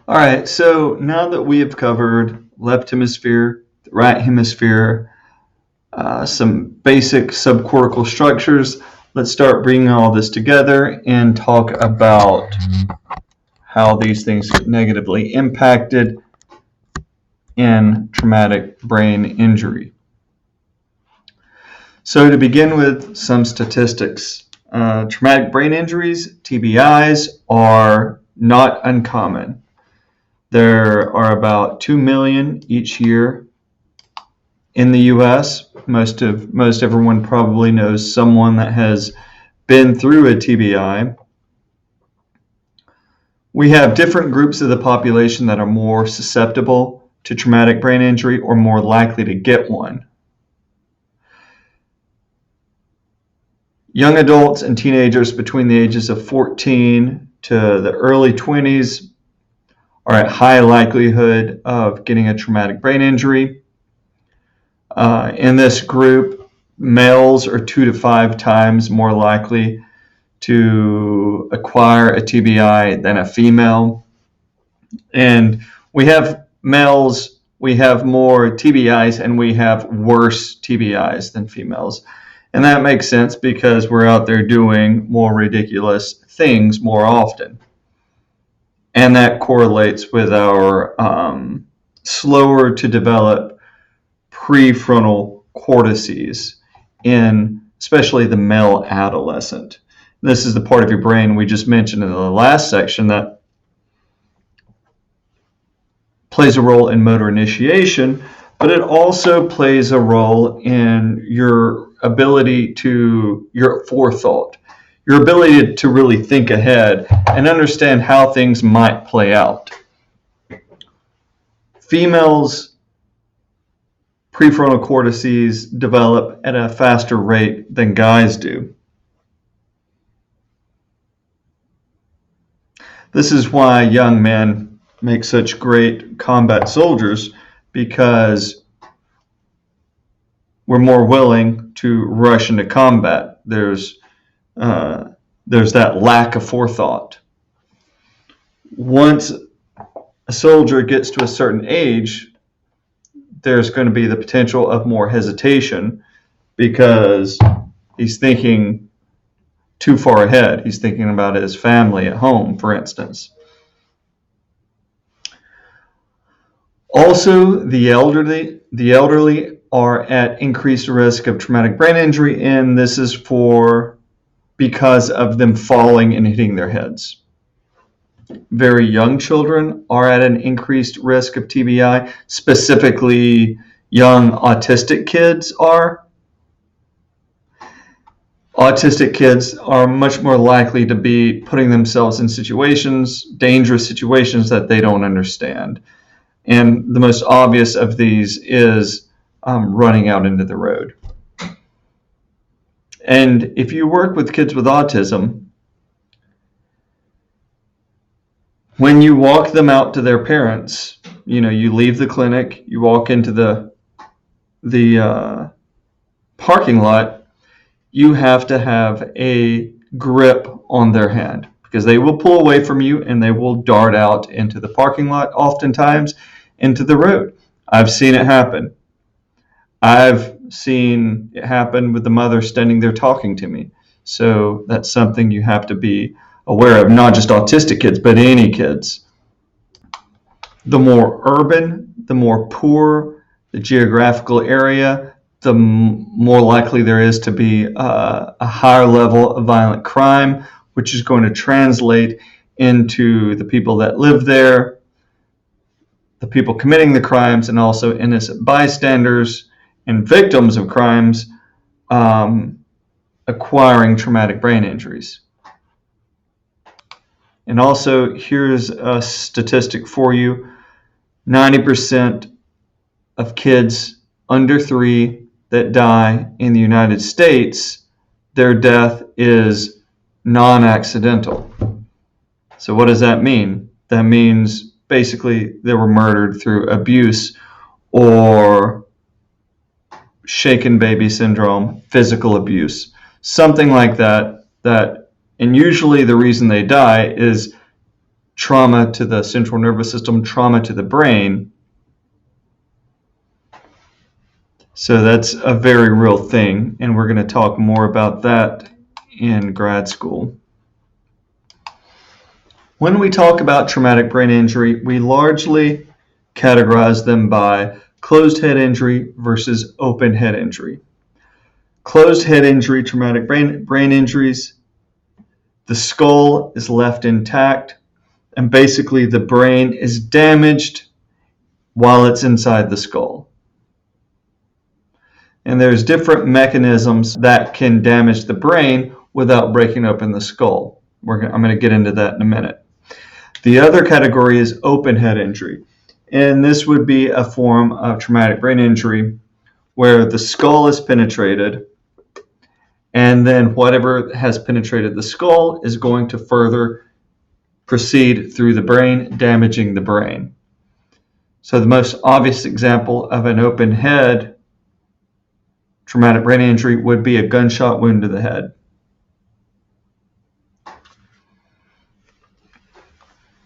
All right, so now that we have covered left hemisphere, the right hemisphere, some basic subcortical structures, let's start bringing all this together and talk about how these things get negatively impacted in traumatic brain injury. So to begin with, some statistics. Traumatic brain injuries, TBIs, are not uncommon. There are about 2 million each year in the U.S. Most everyone probably knows someone that has been through a TBI. We have different groups of the population that are more susceptible to traumatic brain injury or more likely to get one. Young adults and teenagers between the ages of 14 to the early 20s are at high likelihood of getting a traumatic brain injury. In this group, males are 2 to 5 times more likely to acquire a TBI than a female. And we have males, we have more TBIs, and we have worse TBIs than females. And that makes sense because we're out there doing more ridiculous things more often. And that correlates with our slower to develop prefrontal cortices in especially the male adolescent. This is the part of your brain we just mentioned in the last section that plays a role in motor initiation, but it also plays a role in your ability to, your forethought, your ability to really think ahead and understand how things might play out. Females' prefrontal cortices develop at a faster rate than guys do. This is why young men make such great combat soldiers, because we're more willing to rush into combat. There's that lack of forethought. Once a soldier gets to a certain age, there's going to be the potential of more hesitation because he's thinking too far ahead. He's thinking about his family at home, for instance. Also, the elderly are at increased risk of traumatic brain injury, and this is because of them falling and hitting their heads. Very young children are at an increased risk of TBI, specifically young autistic kids are. Autistic kids are much more likely to be putting themselves in dangerous situations that they don't understand. And the most obvious of these is running out into the road. And if you work with kids with autism, when you walk them out to their parents, you leave the clinic, you walk into the parking lot, you have to have a grip on their hand because they will pull away from you and they will dart out into the parking lot, oftentimes into the road. I've seen it happen. I've seen it happen with the mother standing there talking to me. So that's something you have to be aware of, not just autistic kids, but any kids. The more urban, the more poor the geographical area, the more likely there is to be a higher level of violent crime, which is going to translate into the people that live there, the people committing the crimes, and also innocent bystanders and victims of crimes acquiring traumatic brain injuries. And also, here's a statistic for you. 90% of kids under 3 that die in the United States, their death is non-accidental. So what does that mean? That means basically they were murdered through abuse or shaken baby syndrome, physical abuse, something like that, and usually the reason they die is trauma to the central nervous system, trauma to the brain. So that's a very real thing, and we're going to talk more about that in grad school. When we talk about traumatic brain injury, we largely categorize them by closed head injury versus open head injury. Closed head injury, traumatic brain injuries, the skull is left intact, and basically the brain is damaged while it's inside the skull. And there's different mechanisms that can damage the brain without breaking open the skull. I'm going to get into that in a minute. The other category is open head injury. And this would be a form of traumatic brain injury where the skull is penetrated, and then whatever has penetrated the skull is going to further proceed through the brain, damaging the brain. So the most obvious example of an open head traumatic brain injury would be a gunshot wound to the head.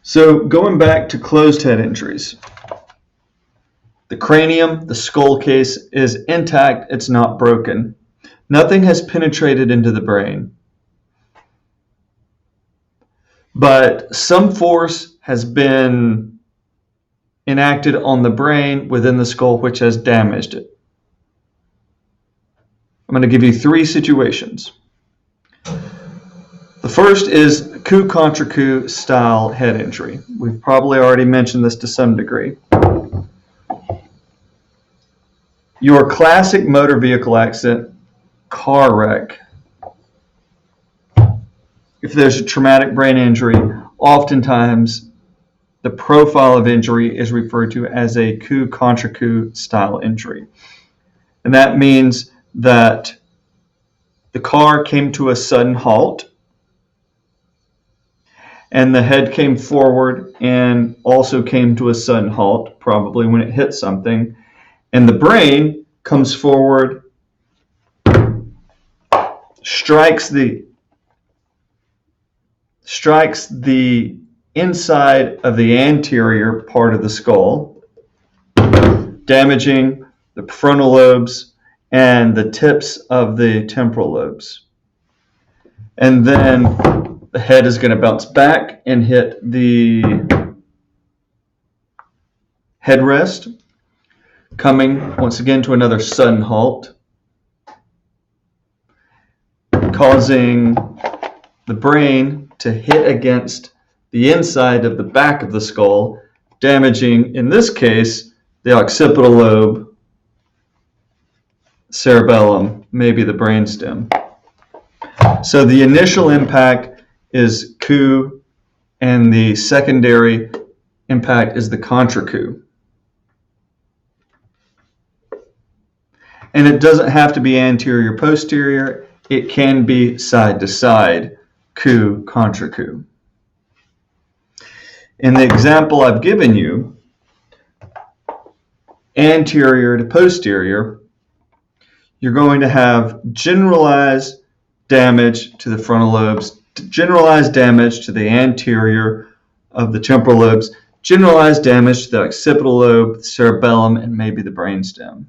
So going back to closed head injuries, the cranium, the skull case is intact, it's not broken. Nothing has penetrated into the brain. But some force has been enacted on the brain within the skull which has damaged it. I'm going to give you three situations. The first is coup contra coup style head injury. We've probably already mentioned this to some degree. Your classic motor vehicle accident, car wreck. If there's a traumatic brain injury, oftentimes the profile of injury is referred to as a coup contra coup style injury. And that means that the car came to a sudden halt, and the head came forward and also came to a sudden halt, probably when it hit something, and the brain comes forward, strikes the inside of the anterior part of the skull, damaging the prefrontal lobes and the tips of the temporal lobes. And then the head is going to bounce back and hit the headrest, coming once again to another sudden halt, causing the brain to hit against the inside of the back of the skull, damaging, in this case, the occipital lobe, cerebellum, maybe the brainstem. So the initial impact is coup, and the secondary impact is the contra coup. And it doesn't have to be anterior posterior, it can be side to side, coup contra coup. In the example I've given you, anterior to posterior, you're going to have generalized damage to the frontal lobes, generalized damage to the anterior of the temporal lobes, generalized damage to the occipital lobe, the cerebellum, and maybe the brainstem.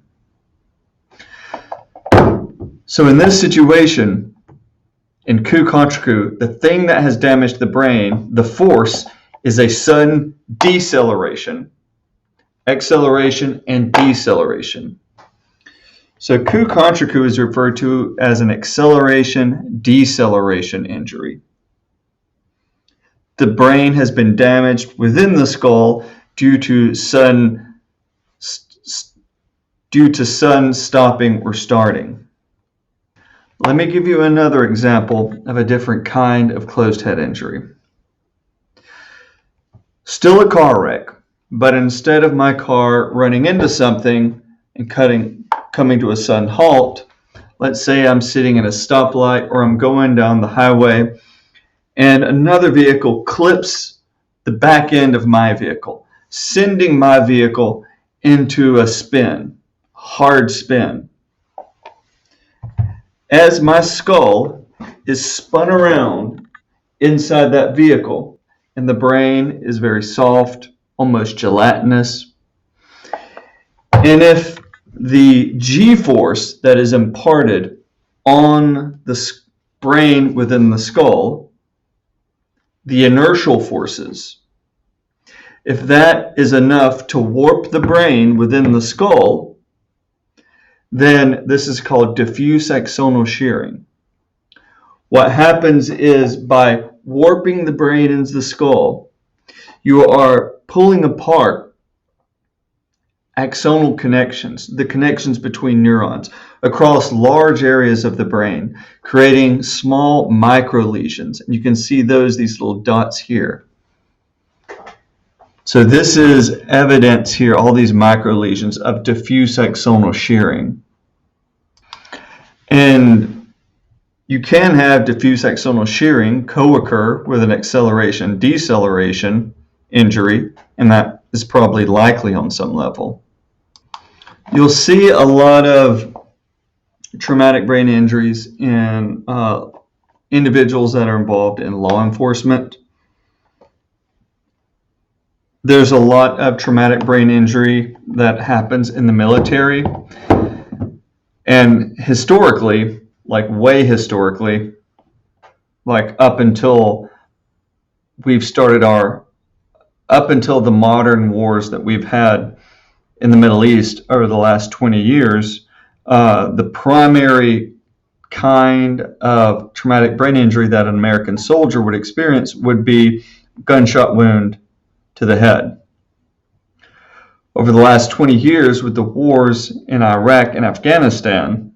So in this situation, in coup contra coup, the thing that has damaged the brain, the force, is a sudden deceleration, acceleration, and deceleration. So coup contra coup is referred to as an acceleration-deceleration injury. The brain has been damaged within the skull due to sudden stopping or starting. Let me give you another example of a different kind of closed head injury. Still a car wreck, but instead of my car running into something and coming to a sudden halt, let's say I'm sitting at a stoplight or I'm going down the highway and another vehicle clips the back end of my vehicle, sending my vehicle into a spin, hard spin. As my skull is spun around inside that vehicle and the brain is very soft, almost gelatinous. And if the G-force that is imparted on the brain within the skull, the inertial forces, if that is enough to warp the brain within the skull, then this is called diffuse axonal shearing. What happens is by warping the brain into the skull, you are pulling apart axonal connections, the connections between neurons, across large areas of the brain, creating small micro lesions. And you can see these little dots here. So this is evidence here, all these micro lesions of diffuse axonal shearing. And you can have diffuse axonal shearing co-occur with an acceleration-deceleration injury, and that is probably likely on some level. You'll see a lot of traumatic brain injuries in individuals that are involved in law enforcement. There's a lot of traumatic brain injury that happens in the military. And historically, like way historically, like up until the modern wars that we've had in the Middle East over the last 20 years, the primary kind of traumatic brain injury that an American soldier would experience would be gunshot wound to the head. Over the last 20 years, with the wars in Iraq and Afghanistan,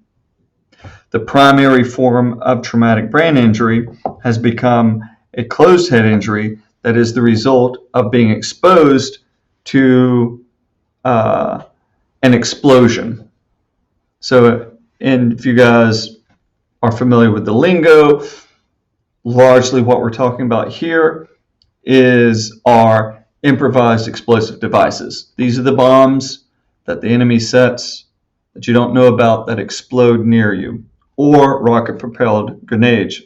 the primary form of traumatic brain injury has become a closed head injury that is the result of being exposed to an explosion. So, and if you guys are familiar with the lingo, largely what we're talking about here is our improvised explosive devices. These are the bombs that the enemy sets that you don't know about that explode near you, or rocket-propelled grenades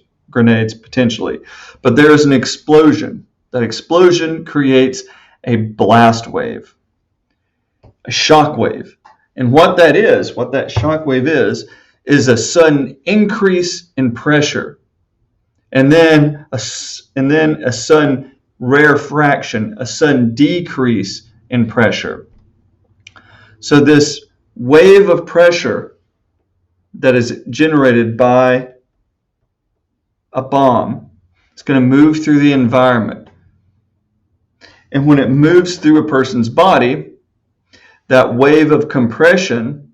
potentially. But there is an explosion. That explosion creates a blast wave, a shock wave. And what that shock wave is a sudden increase in pressure, and then a sudden rarefaction, a sudden decrease in pressure. So this wave of pressure that is generated by a bomb, it's going to move through the environment. And when it moves through a person's body, that wave of compression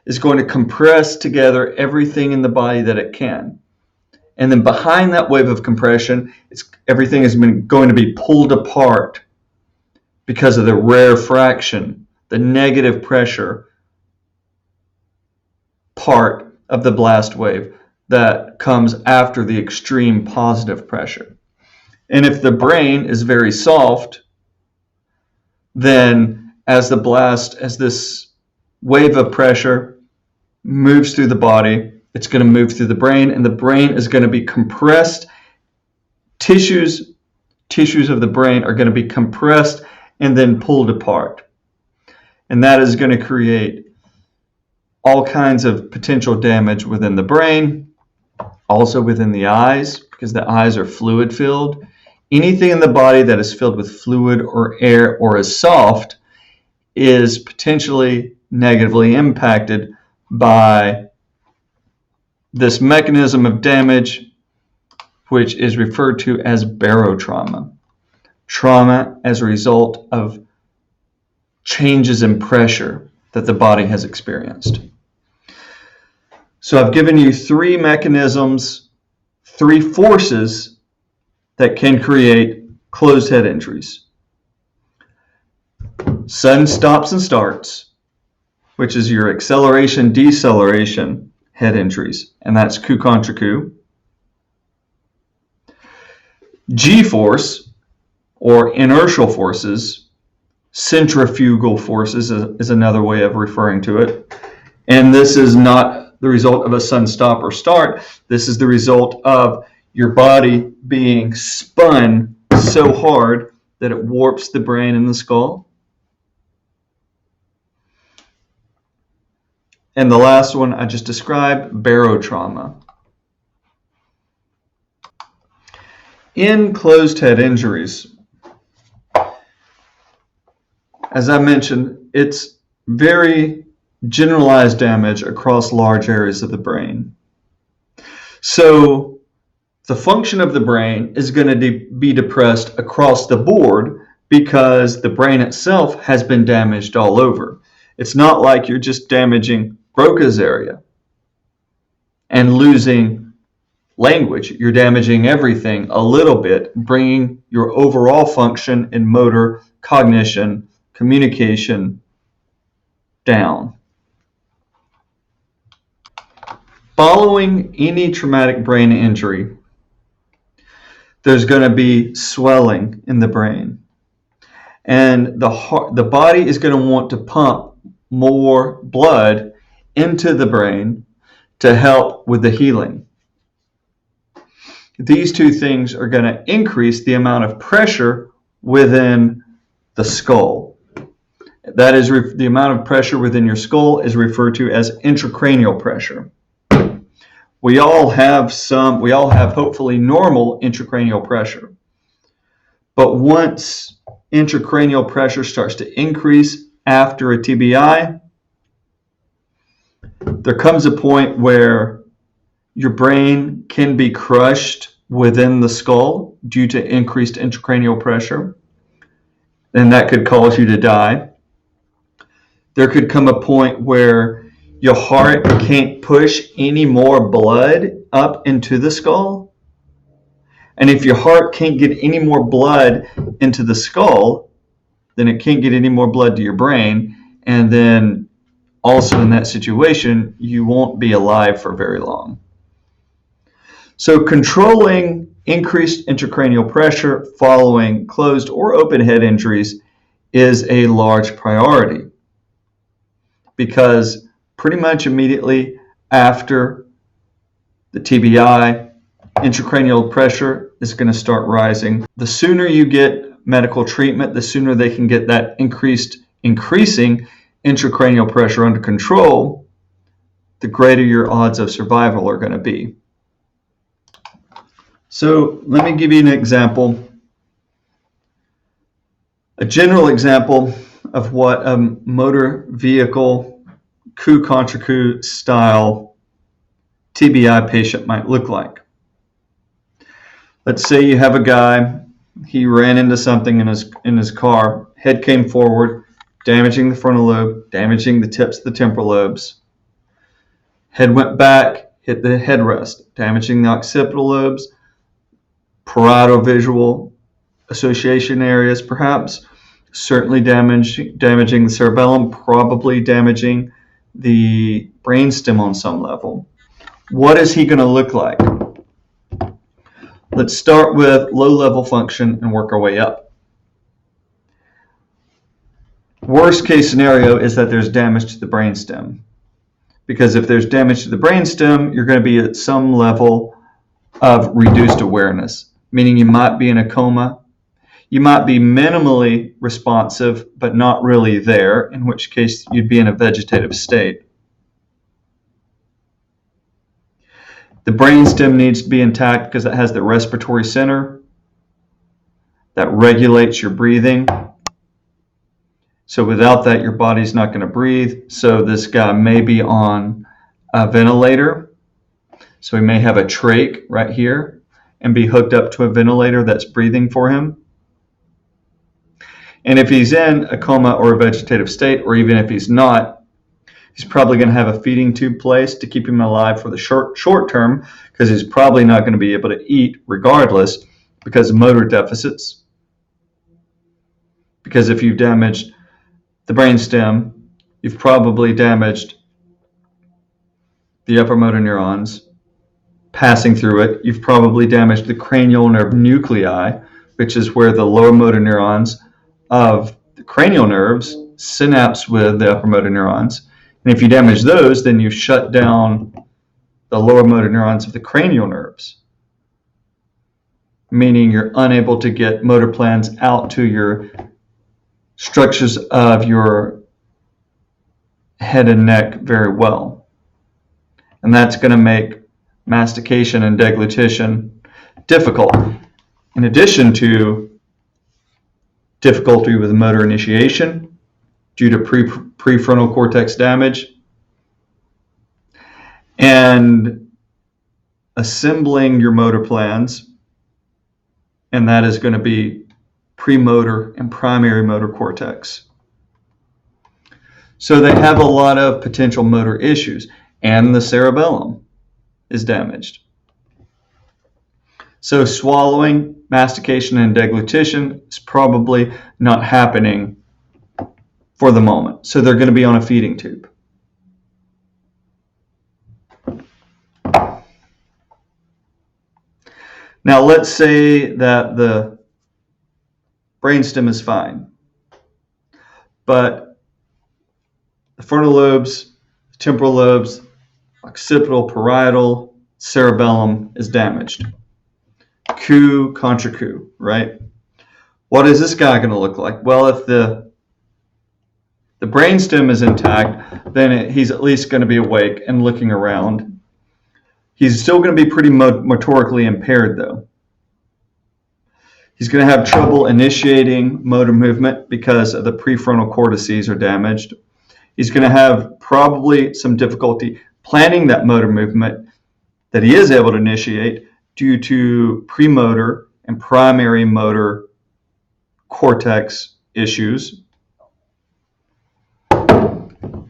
is going to compress together everything in the body that it can. And then behind that wave of compression, everything is going to be pulled apart because of the rarefaction, the negative pressure part of the blast wave that comes after the extreme positive pressure. And if the brain is very soft, then as this wave of pressure moves through the body, it's going to move through the brain, and the brain is going to be compressed. Tissues of the brain are going to be compressed and then pulled apart. And that is going to create all kinds of potential damage within the brain, also within the eyes, because the eyes are fluid filled. Anything in the body that is filled with fluid or air or is soft is potentially negatively impacted by this mechanism of damage, which is referred to as barotrauma. Trauma as a result of changes in pressure that the body has experienced. So I've given you three mechanisms, three forces that can create closed head injuries. Sudden stops and starts, which is your acceleration, deceleration head injuries, and that's coup contre coup. G-force, or inertial forces, centrifugal forces is another way of referring to it. And this is not the result of a sudden stop or start. This is the result of your body being spun so hard that it warps the brain and the skull. And the last one I just described, barotrauma. In closed head injuries, as I mentioned, it's very generalized damage across large areas of the brain. So the function of the brain is going to be depressed across the board because the brain itself has been damaged all over. It's not like you're just damaging Broca's area and losing language. You're damaging everything a little bit, bringing your overall function in motor, cognition, communication down. Following any traumatic brain injury, there's going to be swelling in the brain. And the body is going to want to pump more blood into the brain to help with the healing. These two things are going to increase the amount of pressure within the skull. That is, the amount of pressure within your skull is referred to as intracranial pressure. We all have hopefully normal intracranial pressure. But once intracranial pressure starts to increase after a TBI, there comes a point where your brain can be crushed within the skull due to increased intracranial pressure, and that could cause you to die. There could come a point where your heart can't push any more blood up into the skull. And if your heart can't get any more blood into the skull, then it can't get any more blood to your brain. And then also in that situation, you won't be alive for very long. So controlling increased intracranial pressure following closed or open head injuries is a large priority, because pretty much immediately after the TBI, intracranial pressure is going to start rising. The sooner you get medical treatment, the sooner they can get that increasing intracranial pressure under control, the greater your odds of survival are going to be. So let me give you an example, a general example of what a motor vehicle coup contre coup style TBI patient might look like. Let's say you have a guy, he ran into something in his car, head came forward, damaging the frontal lobe, damaging the tips of the temporal lobes. Head went back, hit the headrest, damaging the occipital lobes, parietovisual association areas perhaps, certainly damaging the cerebellum, probably damaging the brainstem on some level. What is he going to look like? Let's start with low-level function and work our way up. Worst case scenario is that there's damage to the brainstem, because if there's damage to the brainstem, you're going to be at some level of reduced awareness, meaning you might be in a coma. You might be minimally responsive, but not really there, in which case you'd be in a vegetative state. The brainstem needs to be intact because it has the respiratory center that regulates your breathing. So without that, your body's not going to breathe. So this guy may be on a ventilator. So he may have a trach right here and be hooked up to a ventilator that's breathing for him. And if he's in a coma or a vegetative state, or even if he's not, he's probably going to have a feeding tube placed to keep him alive for the short term, because he's probably not going to be able to eat regardless because of motor deficits. Because if you've damaged the brainstem, you've probably damaged the upper motor neurons passing through it. You've probably damaged the cranial nerve nuclei, which is where the lower motor neurons of the cranial nerves synapse with the upper motor neurons. And if you damage those, then you shut down the lower motor neurons of the cranial nerves, meaning you're unable to get motor plans out to your structures of your head and neck very well. And that's going to make mastication and deglutition difficult. In addition to difficulty with motor initiation due to prefrontal cortex damage and assembling your motor plans, and that is going to be premotor and primary motor cortex. So they have a lot of potential motor issues, and the cerebellum is damaged. So swallowing, mastication, and deglutition is probably not happening for the moment. So they're going to be on a feeding tube. Now let's say that the brainstem is fine, but the frontal lobes, temporal lobes, occipital, parietal, cerebellum is damaged. Coup contra coup, right? What is this guy going to look like? Well, if the brainstem is intact, then he's at least going to be awake and looking around. He's still going to be pretty motorically impaired, though. He's going to have trouble initiating motor movement because of the prefrontal cortices are damaged. He's going to have probably some difficulty planning that motor movement that he is able to initiate due to premotor and primary motor cortex issues.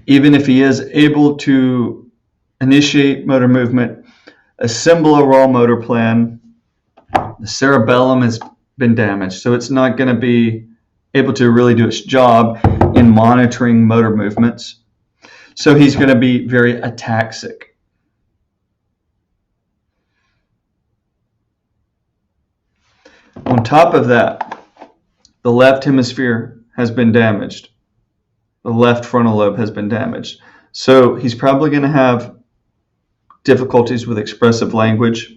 Even if he is able to initiate motor movement, assemble a raw motor plan, the cerebellum has been damaged, so it's not going to be able to really do its job in monitoring motor movements. So he's going to be very ataxic. On top of that, the left hemisphere has been damaged. The left frontal lobe has been damaged. So he's probably going to have difficulties with expressive language,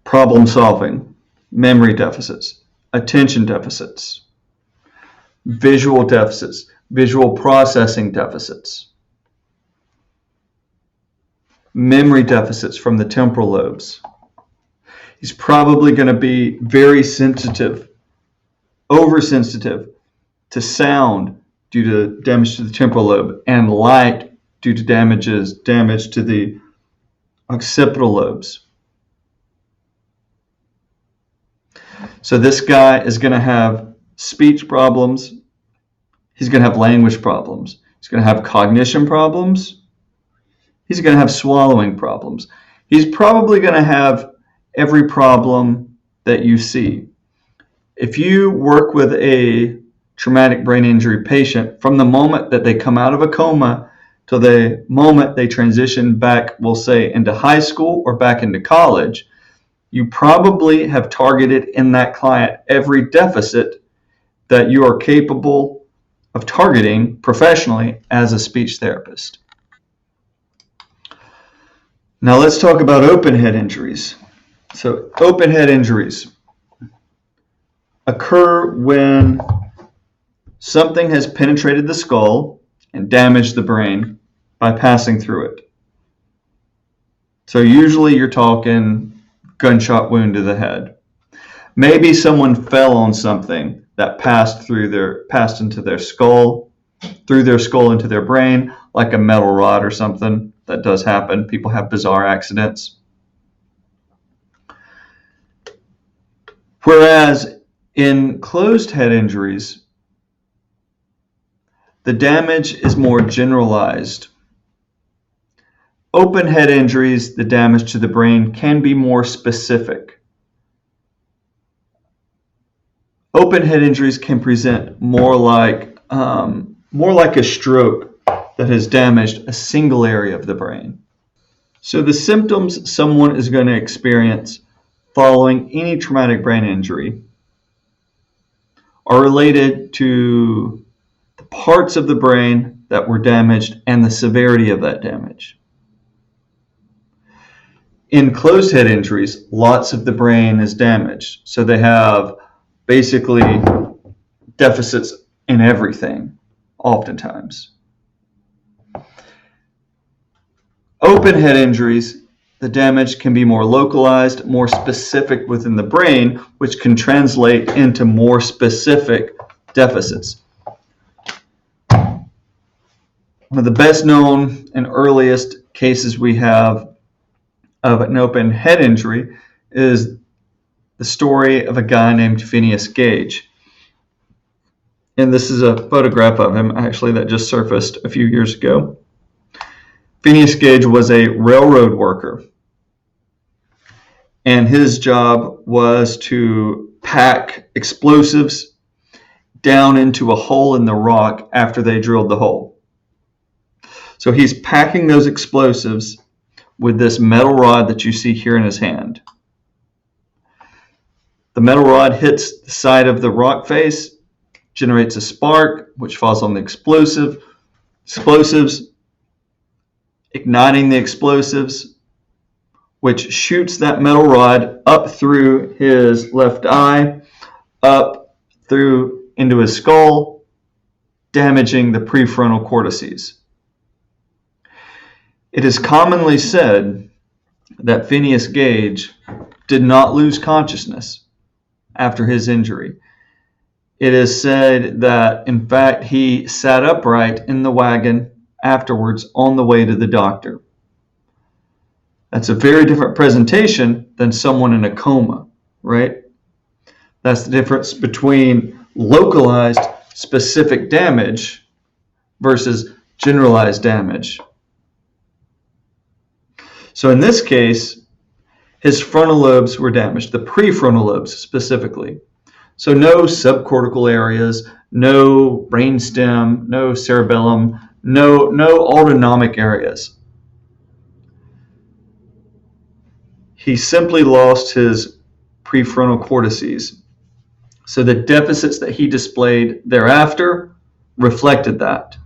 problem solving, memory deficits, attention deficits, visual deficits, visual processing deficits, memory deficits from the temporal lobes. He's probably going to be very sensitive, oversensitive to sound due to damage to the temporal lobe, and light due to damage to the occipital lobes. So this guy is going to have speech problems. He's going to have language problems. He's going to have cognition problems. He's going to have swallowing problems. He's probably going to have every problem that you see. If you work with a traumatic brain injury patient, from the moment that they come out of a coma to the moment they transition back, we'll say, into high school or back into college, you probably have targeted in that client every deficit that you are capable of targeting professionally as a speech therapist. Now let's talk about open head injuries. So open head injuries occur when something has penetrated the skull and damaged the brain by passing through it. So usually you're talking gunshot wound to the head. Maybe someone fell on something that passed into their skull, through their skull into their brain, like a metal rod or something. That does happen. People have bizarre accidents. Whereas in closed head injuries, the damage is more generalized. Open head injuries, the damage to the brain can be more specific. Open head injuries can present more like a stroke that has damaged a single area of the brain. So the symptoms someone is going to experience following any traumatic brain injury are related to the parts of the brain that were damaged and the severity of that damage. In closed head injuries, lots of the brain is damaged. So they have basically deficits in everything, oftentimes. Open head injuries, the damage can be more localized, more specific within the brain, which can translate into more specific deficits. One of the best known and earliest cases we have of an open head injury is the story of a guy named Phineas Gage. And this is a photograph of him, actually, that just surfaced a few years ago. Phineas Gage was a railroad worker, and his job was to pack explosives down into a hole in the rock after they drilled the hole. So he's packing those explosives with this metal rod that you see here in his hand. The metal rod hits the side of the rock face, generates a spark, which falls on the explosives, igniting the explosives, which shoots that metal rod up through his left eye, up through into his skull, damaging the prefrontal cortices. It is commonly said that Phineas Gage did not lose consciousness after his injury. It is said that, in fact, he sat upright in the wagon afterwards on the way to the doctor. That's a very different presentation than someone in a coma, right? That's the difference between localized, specific damage versus generalized damage. So in this case, his frontal lobes were damaged, the prefrontal lobes specifically. So no subcortical areas, no brainstem, no cerebellum, no autonomic areas. He simply lost his prefrontal cortices. So the deficits that he displayed thereafter reflected that.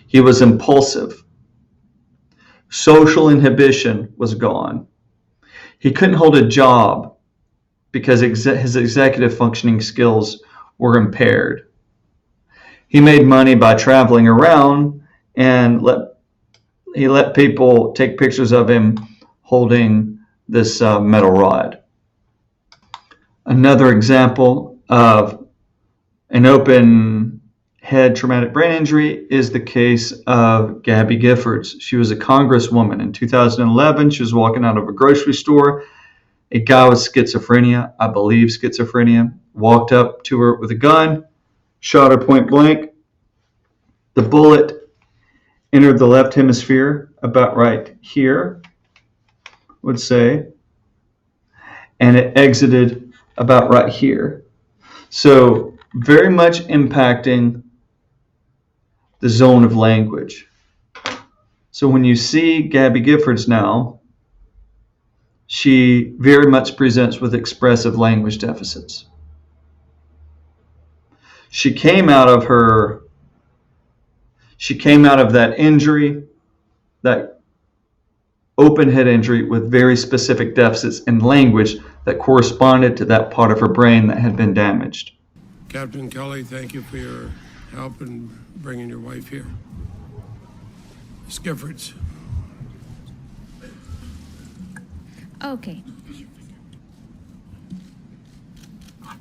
He was impulsive. Social inhibition was gone. He couldn't hold a job because his executive functioning skills were impaired. He made money by traveling around and he let people take pictures of him holding this metal rod. Another example of an open head traumatic brain injury is the case of Gabby Gifford. She was a congresswoman. In 2011, she was walking out of a grocery store. A guy with schizophrenia, I believe schizophrenia, walked up to her with a gun, shot her point blank. The bullet entered the left hemisphere about right here, I would say, and it exited about right here. So very much impacting the zone of language. So when you see Gabby Gifford's now, she very much presents with expressive language deficits. She came out of that injury, that open head injury, with very specific deficits in language that corresponded to that part of her brain that had been damaged. Captain Kelly, thank you for your help in bringing your wife here. Ms. Giffords. Okay.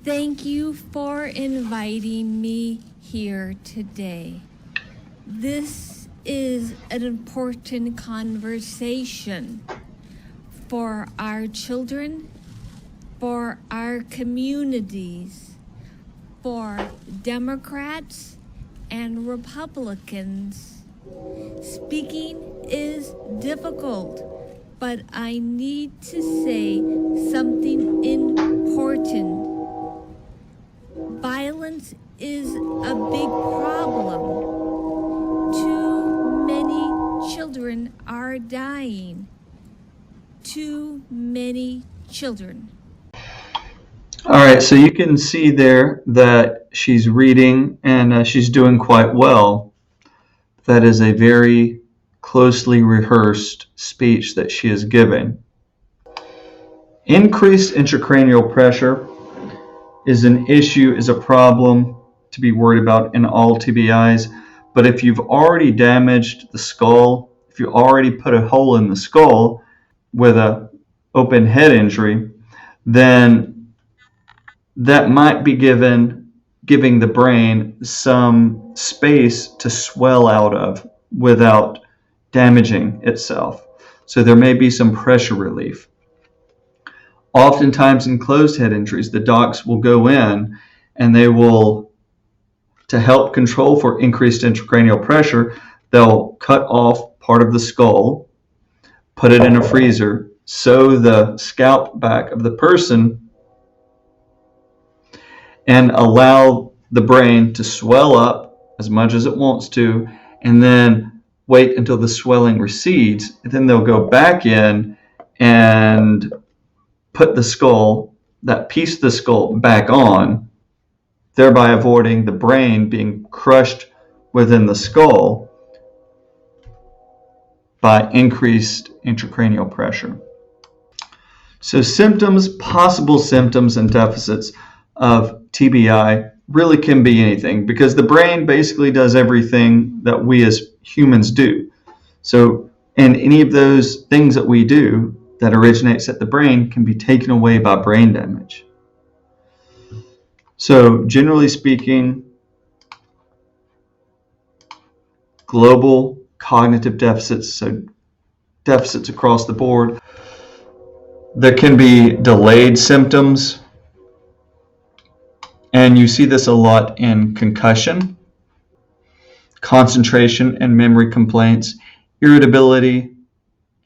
Thank you for inviting me here today. This is an important conversation for our children, for our communities, for Democrats and Republicans. Speaking is difficult, but I need to say something important. Violence is a big problem. Too many children are dying. Too many children. All right, so you can see there that she's reading and she's doing quite well. That is a very closely rehearsed speech that she is giving. Increased intracranial pressure is a problem to be worried about in all TBIs. But if you've already damaged the skull, if you already put a hole in the skull with an open head injury, then that might be giving the brain some space to swell out of without damaging itself. So there may be some pressure relief. Oftentimes in closed head injuries, the docs will go in and they will, to help control for increased intracranial pressure, they'll cut off part of the skull, put it in a freezer, sew the scalp back of the person, and allow the brain to swell up as much as it wants to, and then wait until the swelling recedes. And then they'll go back in and put the skull, that piece of the skull, back on, thereby avoiding the brain being crushed within the skull by increased intracranial pressure. So possible symptoms and deficits of TBI really can be anything, because the brain basically does everything that we as humans do. So, and any of those things that we do that originates at the brain can be taken away by brain damage. So generally speaking, global cognitive deficits, so deficits across the board. There can be delayed symptoms, and you see this a lot in concussion, concentration and memory complaints, irritability,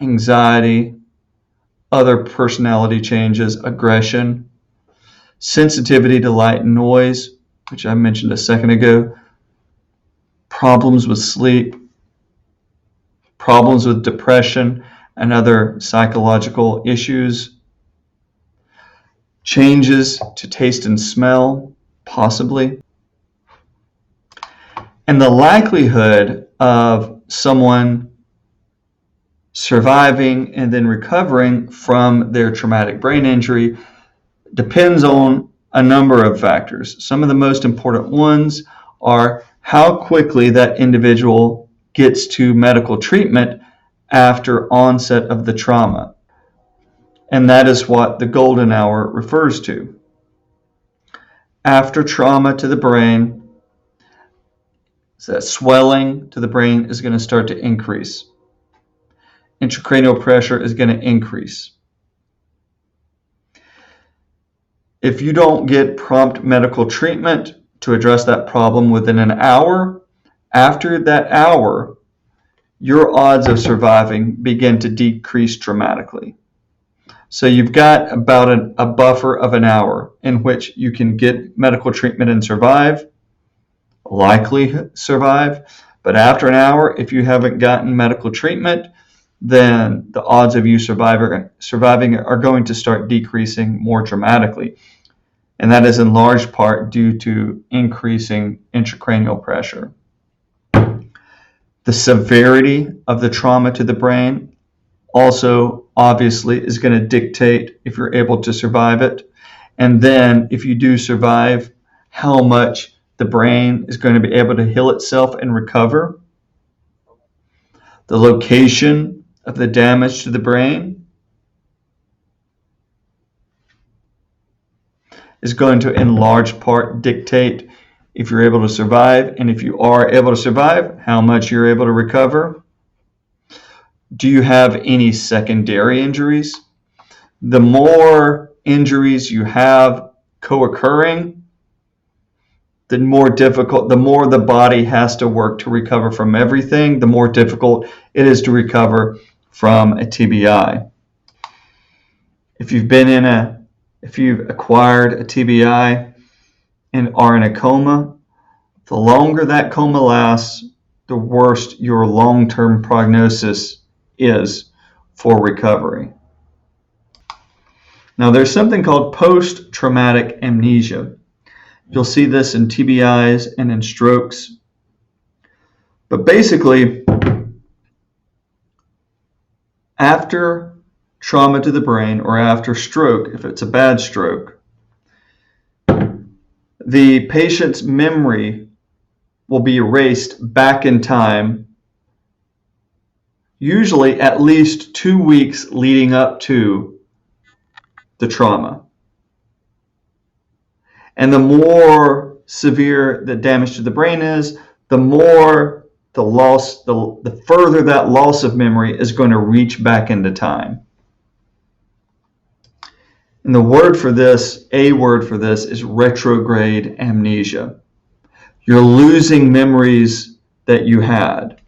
anxiety, other personality changes, aggression, sensitivity to light and noise, which I mentioned a second ago, problems with sleep, problems with depression and other psychological issues, changes to taste and smell, possibly, and the likelihood of someone surviving and then recovering from their traumatic brain injury depends on a number of factors. Some of the most important ones are how quickly that individual gets to medical treatment after onset of the trauma. And that is what the golden hour refers to. After trauma to the brain, that swelling to the brain is going to start to increase. Intracranial pressure is going to increase. If you don't get prompt medical treatment to address that problem within an hour, after that hour, your odds of surviving begin to decrease dramatically. So you've got about a buffer of an hour in which you can get medical treatment and survive, likely survive. But after an hour, if you haven't gotten medical treatment, then the odds of you surviving are going to start decreasing more dramatically. And that is in large part due to increasing intracranial pressure. The severity of the trauma to the brain also obviously is going to dictate if you're able to survive it. And then if you do survive, how much the brain is going to be able to heal itself and recover. The location of the damage to the brain is going to in large part dictate if you're able to survive, and if you are able to survive, how much you're able to recover. Do you have any secondary injuries? The more injuries you have co-occurring, the more difficult, the more the body has to work to recover from everything, the more difficult it is to recover from a TBI. If you've acquired a TBI and are in a coma, the longer that coma lasts, the worse your long-term prognosis is for recovery. Now, there's something called post-traumatic amnesia. You'll see this in TBIs and in strokes. But basically, after trauma to the brain or after stroke, if it's a bad stroke, the patient's memory will be erased back in time, usually at least 2 weeks leading up to the trauma. And the more severe the damage to the brain is, the more the loss, the further that loss of memory is going to reach back into time. And the word for this, a word for this, is retrograde amnesia. You're losing memories that you had.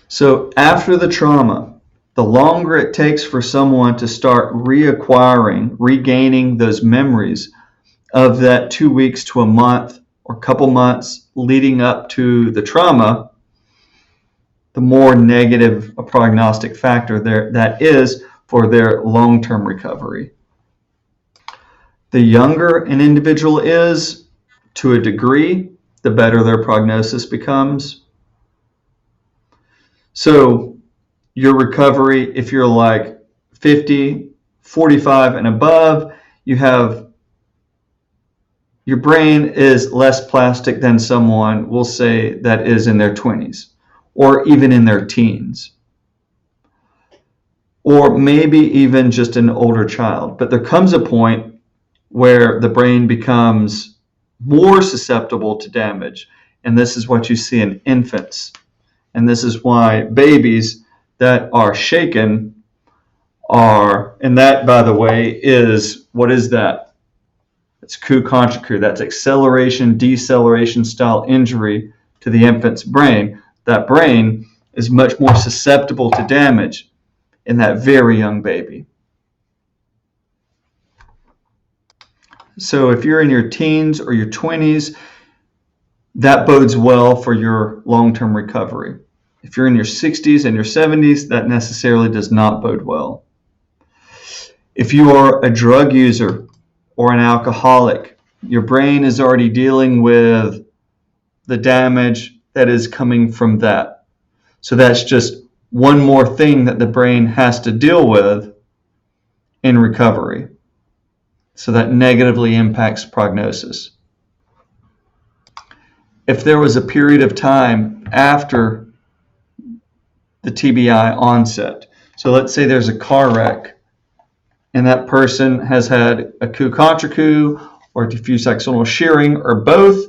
So after the trauma, the longer it takes for someone to start regaining those memories of that 2 weeks to a month or couple months leading up to the trauma, the more negative a prognostic factor that is for their long-term recovery. The younger an individual is, to a degree, the better their prognosis becomes. So your recovery, if you're like 50, 45 and above, your brain is less plastic than someone, we'll say, that is in their 20s or even in their teens, or maybe even just an older child. But there comes a point where the brain becomes more susceptible to damage, and this is what you see in infants. And this is why babies that are shaken are, and that, by the way, is, what is that? It's coup contra coup. That's acceleration, deceleration style injury to the infant's brain. That brain is much more susceptible to damage in that very young baby. So if you're in your teens or your 20s, that bodes well for your long-term recovery. If you're in your 60s and your 70s, that necessarily does not bode well. If you are a drug user or an alcoholic, your brain is already dealing with the damage that is coming from that. So that's just one more thing that the brain has to deal with in recovery. So that negatively impacts prognosis. If there was a period of time after the TBI onset, so let's say there's a car wreck and that person has had a coup contra coup or diffuse axonal shearing or both,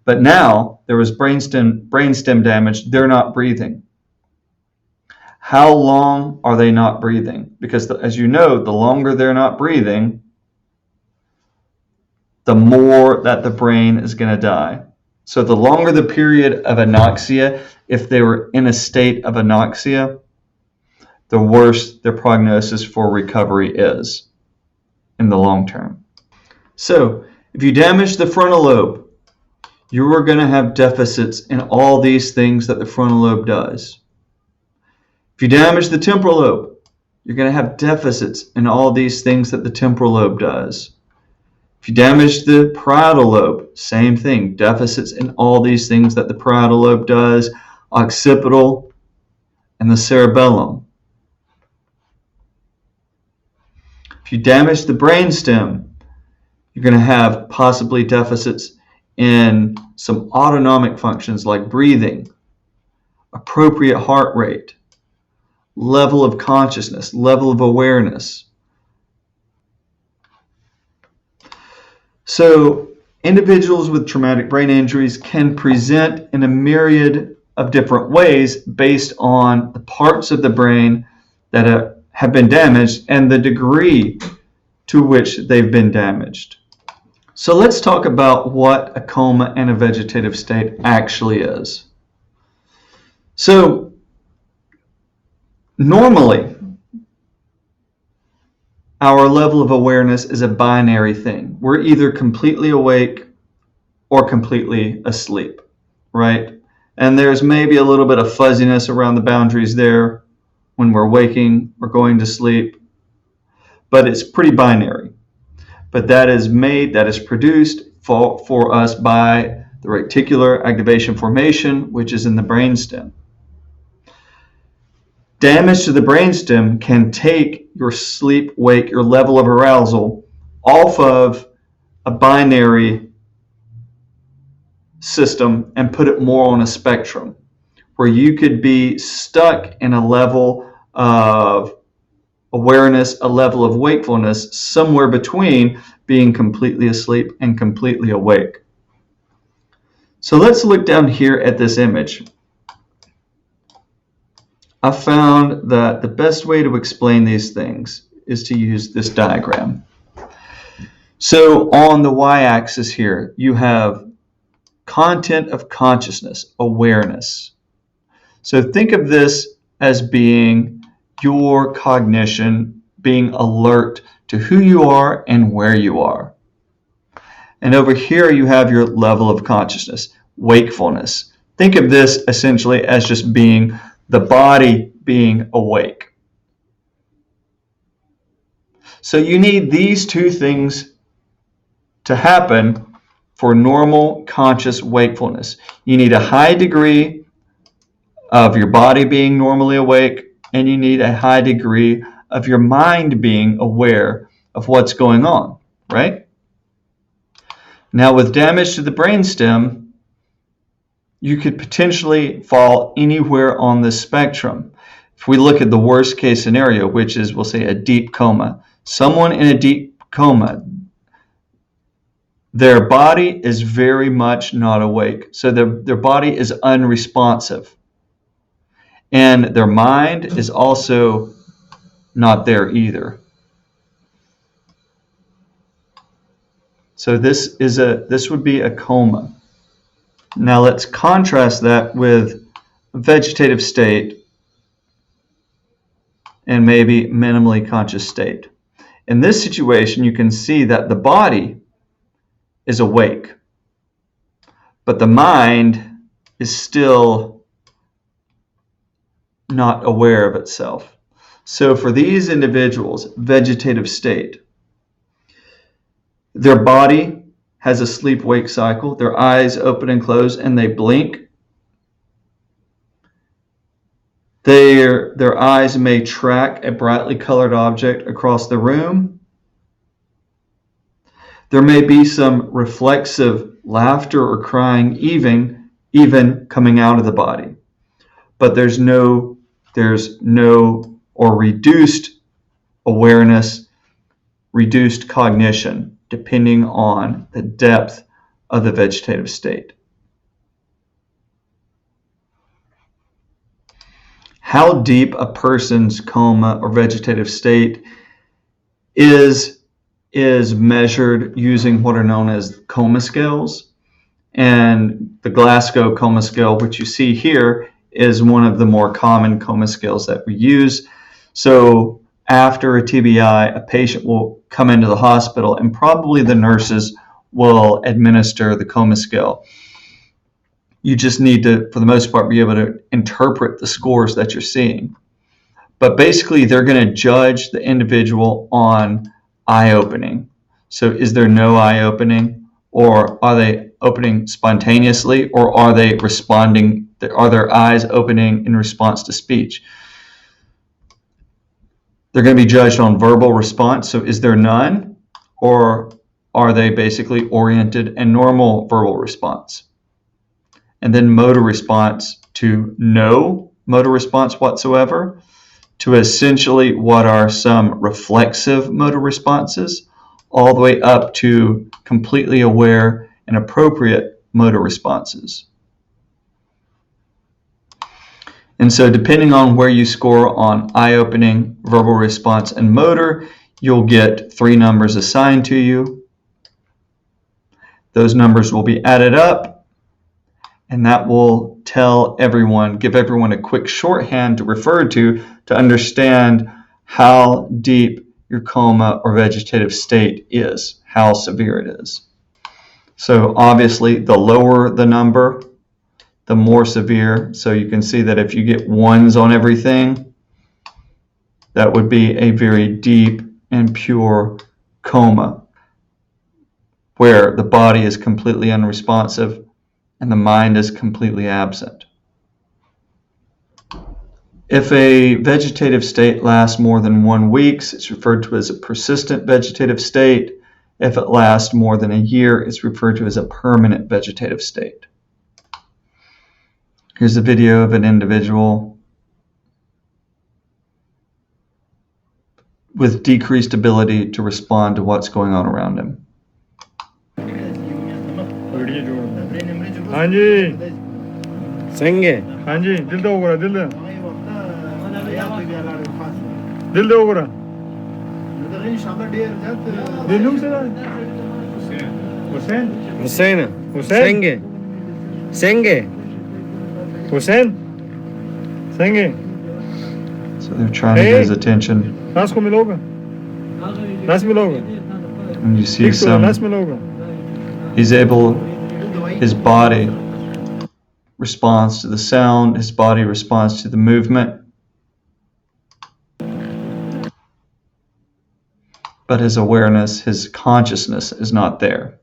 but now there was brainstem damage, they're not breathing. How long are they not breathing? Because as you know, the longer they're not breathing, the more that the brain is going to die. So the longer the period of anoxia, if they were in a state of anoxia, the worse their prognosis for recovery is in the long term. So if you damage the frontal lobe, you are going to have deficits in all these things that the frontal lobe does. If you damage the temporal lobe, you're going to have deficits in all these things that the temporal lobe does. If you damage the parietal lobe, same thing, deficits in all these things that the parietal lobe does, occipital, and the cerebellum. If you damage the brainstem, you're going to have possibly deficits in some autonomic functions like breathing, appropriate heart rate, level of consciousness, level of awareness. So individuals with traumatic brain injuries can present in a myriad of different ways based on the parts of the brain that have been damaged and the degree to which they've been damaged. So let's talk about what a coma and a vegetative state actually is. So normally, our level of awareness is a binary thing. We're either completely awake or completely asleep, right? And there's maybe a little bit of fuzziness around the boundaries there when we're waking or going to sleep, but it's pretty binary. But that is produced for us by the reticular activation formation, which is in the brainstem. Damage to the brainstem can take your sleep-wake, your level of arousal, off of a binary system and put it more on a spectrum, where you could be stuck in a level of awareness, a level of wakefulness, somewhere between being completely asleep and completely awake. So let's look down here at this image. I found that the best way to explain these things is to use this diagram. So on the y-axis here, you have content of consciousness, awareness. So think of this as being your cognition, being alert to who you are and where you are. And over here you have your level of consciousness, wakefulness. Think of this essentially as just being the body being awake. So you need these two things to happen for normal conscious wakefulness. You need a high degree of your body being normally awake, and you need a high degree of your mind being aware of what's going on, right? Now, with damage to the brainstem, you could potentially fall anywhere on the spectrum. If we look at the worst case scenario, which is, we'll say, a deep coma, someone in a deep coma, their body is very much not awake. So their body is unresponsive. And their mind is also not there either. So this would be a coma. Now let's contrast that with a vegetative state and maybe minimally conscious state. In this situation, you can see that the body is awake, but the mind is still not aware of itself. So for these individuals, vegetative state, their body has a sleep-wake cycle. Their eyes open and close and they blink. Their eyes may track a brightly colored object across the room. There may be some reflexive laughter or crying even coming out of the body. But there's no or reduced awareness, reduced cognition, depending on the depth of the vegetative state. How deep a person's coma or vegetative state is measured using what are known as Coma Scales. And the Glasgow Coma Scale, which you see here, is one of the more common coma scales that we use. So after a TBI, a patient will come into the hospital and probably the nurses will administer the coma scale. You just need to, for the most part, be able to interpret the scores that you're seeing. But basically, they're going to judge the individual on eye opening. So is there no eye opening, or are they opening spontaneously, or are they responding? Are their eyes opening in response to speech? They're going to be judged on verbal response. So is there none, or are they basically oriented and normal verbal response? And then motor response to no motor response whatsoever, to essentially what are some reflexive motor responses, all the way up to completely aware and appropriate motor responses. And so depending on where you score on eye-opening, verbal response, and motor, you'll get 3 numbers assigned to you. Those numbers will be added up, and that will tell everyone, give everyone a quick shorthand to refer to understand how deep your coma or vegetative state is, how severe it is. So obviously, the lower the number, the more severe. So you can see that if you get 1s on everything, that would be a very deep and pure coma, where the body is completely unresponsive and the mind is completely absent. If a vegetative state lasts more than 1 week, it's referred to as a persistent vegetative state. If it lasts more than a year, it's referred to as a permanent vegetative state. Here's a video of an individual with decreased ability to respond to what's going on around him. ਹਾਂਜੀ ਸੰਗੇ ਹਾਂਜੀ ਦਿਲ ਤੋਂ ਹੋਗਾ ਦਿਲ ਦਿਲ ਹੋਗਾ ਦਿਲ ਨੂੰ ਸਦਾ Hussain Hussain Hussain ਸੰਗੇ ਸੰਗੇ Hussain ਸੰਗੇ So they're trying to get his attention. रास को मिलोगा रास मिलोगा And you see रास मिलोगा he's able, his body responds to the sound, his body responds to the movement. But his awareness, his consciousness is not there.